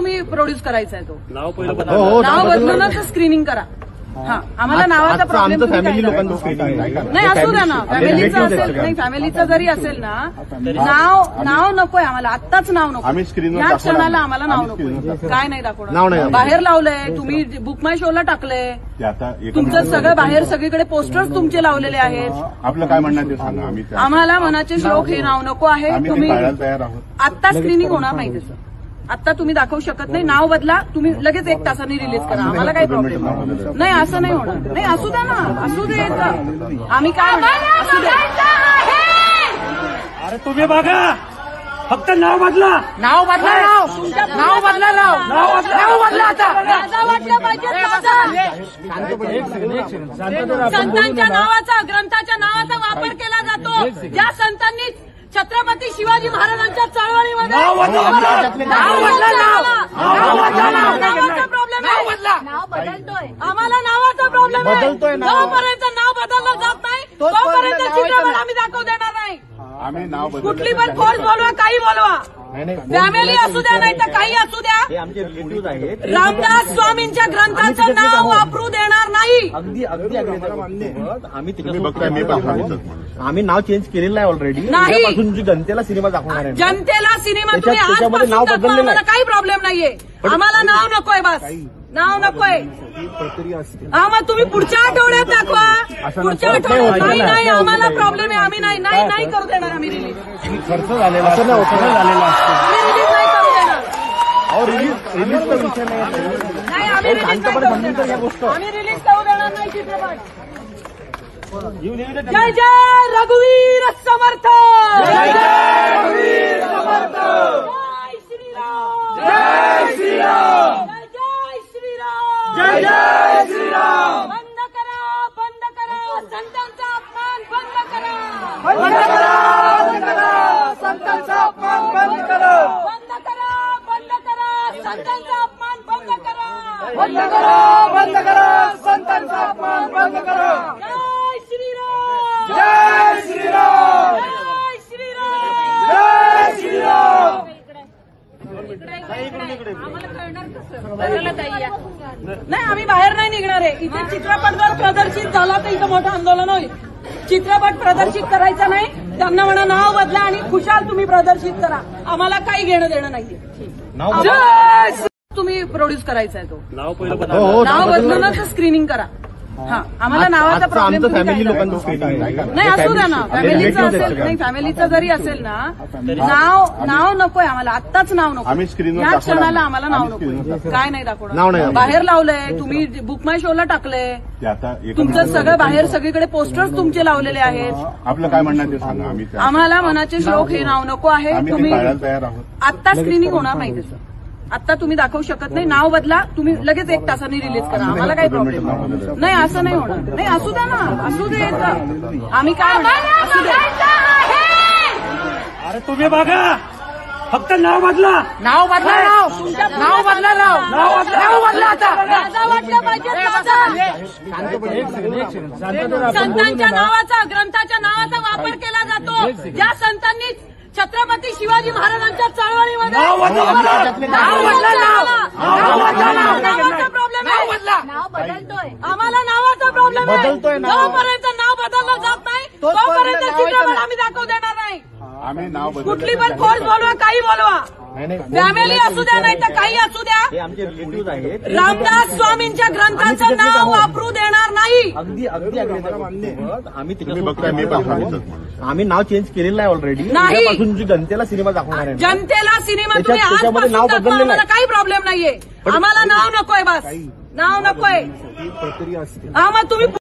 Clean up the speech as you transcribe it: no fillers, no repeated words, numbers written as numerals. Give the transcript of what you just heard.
तुम्ही प्रोड्यूस करायचा आहे तो नाव पहिलं नाव बदलूनच स्क्रीनिंग करा. हा आम्हाला नावाचा प्रॉब्लेम फॅमिली लोकांचं स्क्रीनिंग नाही असू द्या ना. फॅमिलीचं असेल नाही फॅमिलीचं जरी असेल ना नाव नकोय आम्हाला. आत्ताच नाव नको. या क्षणाला आम्हाला नाव नकोय. काय नाही दाखवणार. बाहेर लावलंय तुम्ही बुक माय शोला टाकलंय. तुमचं सगळं बाहेर सगळीकडे पोस्टर्स तुमचे लावलेले आहेत. आपलं काय म्हणणं ते सांगा. आम्ही आम्हाला मनाचे श्लोक हे नाव नको आहे. तुम्ही आत्ता स्क्रीनिंग होणार नाही त्याचं. आता तुम्ही दाखवू शकत नाही. नाव बदला. तुम्ही लगेच 1 तासांनी रिलीज करा. आम्हाला काही प्रॉब्लेम नाही. असं नाही होणार. नाही असू द्या ना. असू दे. आम्ही काय असू द्या. अरे तुम्ही बघा फक्त नाव बदला. नाव बदला. नाव बदला. नाव बदला आता. वाटलं पाहिजे. संतांच्या नावाचा ग्रंथाच्या नावाचा वापर केला जातो. ज्या संतांनी छत्रपती शिवाजी महाराजांच्या चळवळीमध्ये नावाचा प्रॉब्लेम आहे. आम्हाला नावाचा प्रॉब्लेम आहे. जोपर्यंत नाव बदललं जात नाही तोपर्यंत चित्रपट आम्ही दाखवू देणार नाही. आम्ही नाव कुठली पण फोर्स बोलवा काही बोलवा. फॅमिली असू द्या नाही तर काही असू द्या. आमचे रिलेटिव्ह आहेत. रामदास स्वामींच्या ग्रंथाचं नाव वापरू देणार नाही. आम्ही नाव चेंज केलेलं आहे ऑलरेडी. नाही जनतेला सिनेमा दाखवणार आहे. जनतेला सिनेमा तुम्ही आजपासून दाखवा. आम्हाला काही प्रॉब्लेम नाहीये. आम्हाला नाव नकोय. बस नाव नकोय. मग तुम्ही पुढच्या आठवड्यात दाखवा. पुढच्या आठवड्यात नाही आम्हाला प्रॉब्लेम आहे. आम्ही नाही करू देणार. आम्ही रिलीज खर्च झालेला असतो. रिलीज नाही करू देणार. रिलीजचा विषय नाही. आम्ही रिलीज करू देणार नाही चित्रपट. जय जय रघुवीर समर्थ. जय जय समर्थ. जय श्रीराम. जय श्रीराम. जय श्रीराम. जय जय श्रीराम. बंद करा संतांचा अपमान बंद करा. बंद करा संतांचा अपमान बंद करा. बंद करा संतांचा अपमान बंद करा. बंद करा संतांचा अपमान बंद करा. जय श्रीराम. जय श्रीराम. जय श्रीराम. जय श्रीराम. नाही आम्ही बाहेर नाही निघणार आहे. इथे चित्रपट जर प्रदर्शित झाला तर इथं मोठं आंदोलन होईल. चित्रपट प्रदर्शित करायचा नाही. त्यांना म्हणा नाव बदला आणि खुशाल तुम्ही प्रदर्शित करा. आम्हाला काही घेणं देणं नाहीये. तुम्ही प्रोड्यूस करायचा आहे तो नाव पहिलं नाव बदलूनच स्क्रीनिंग करा. हा आम्हाला नावाचा प्रॉब्लेम फॅमिली लोकांचं स्क्रीनिंग नाही असू द्या ना. फॅमिलीचं असेल नाही फॅमिलीचं जरी असेल ना नाव नकोय आम्हाला. आत्ताच नाव नको. या क्षणाला आम्हाला नाव नकोय. काय नाही दाखवणार. बाहेर लावलंय तुम्ही बुक माय शोला टाकलंय. तुमचं सगळं बाहेर सगळीकडे पोस्टर्स तुमचे लावलेले आहेत. आपलं काय म्हणणं ते सांगा. आम्हाला मनाचे श्लोक हे नाव नको आहे. तुम्ही आत्ता स्क्रीनिंग होणार नाही त्याचं. आता तुम्ही दाखवू शकत नाही. नाव बदला. तुम्ही लगेच 1 तासांनी रिलीज करा. आम्हाला काही प्रॉब्लेम नाही. असं नाही होणार. नाही असू द्या ना. असू दे. आम्ही काय असू द्या. अरे तुम्ही बघा फक्त नाव बदला. नाव बदला. नाव बदला. नाव बदला आता. वाटलं पाहिजे. संतांच्या नावाचा ग्रंथाच्या नावाचा वापर केला जातो. ज्या संतांनी छत्रपती शिवाजी महाराजांच्या चळवळीमध्ये नावाचा प्रॉब्लेम आहे. आम्हाला नावाचा प्रॉब्लेम आहे. जोपर्यंत नाव बदललं जात नाही तोपर्यंत चित्रपट आम्ही दाखवू देणार नाही. कुठली पण फोर्स बोलवा काही बोलवा. फॅमिली असू द्या नाही तर काही असू द्या. आमचे रिलेटिव्ह आहेत. रामदास स्वामींच्या ग्रंथाचं नाव वापरू देणार नाही. आम्ही नाव चेंज केलेलं आहे ऑलरेडी. नाही जनतेला सिनेमा दाखवणार आहे. जनतेला सिनेमा तुम्ही आजपासून दाखवा. आम्हाला काही प्रॉब्लेम नाहीये. आम्हाला नाव नकोय. बस नाव नकोय. मग तुम्ही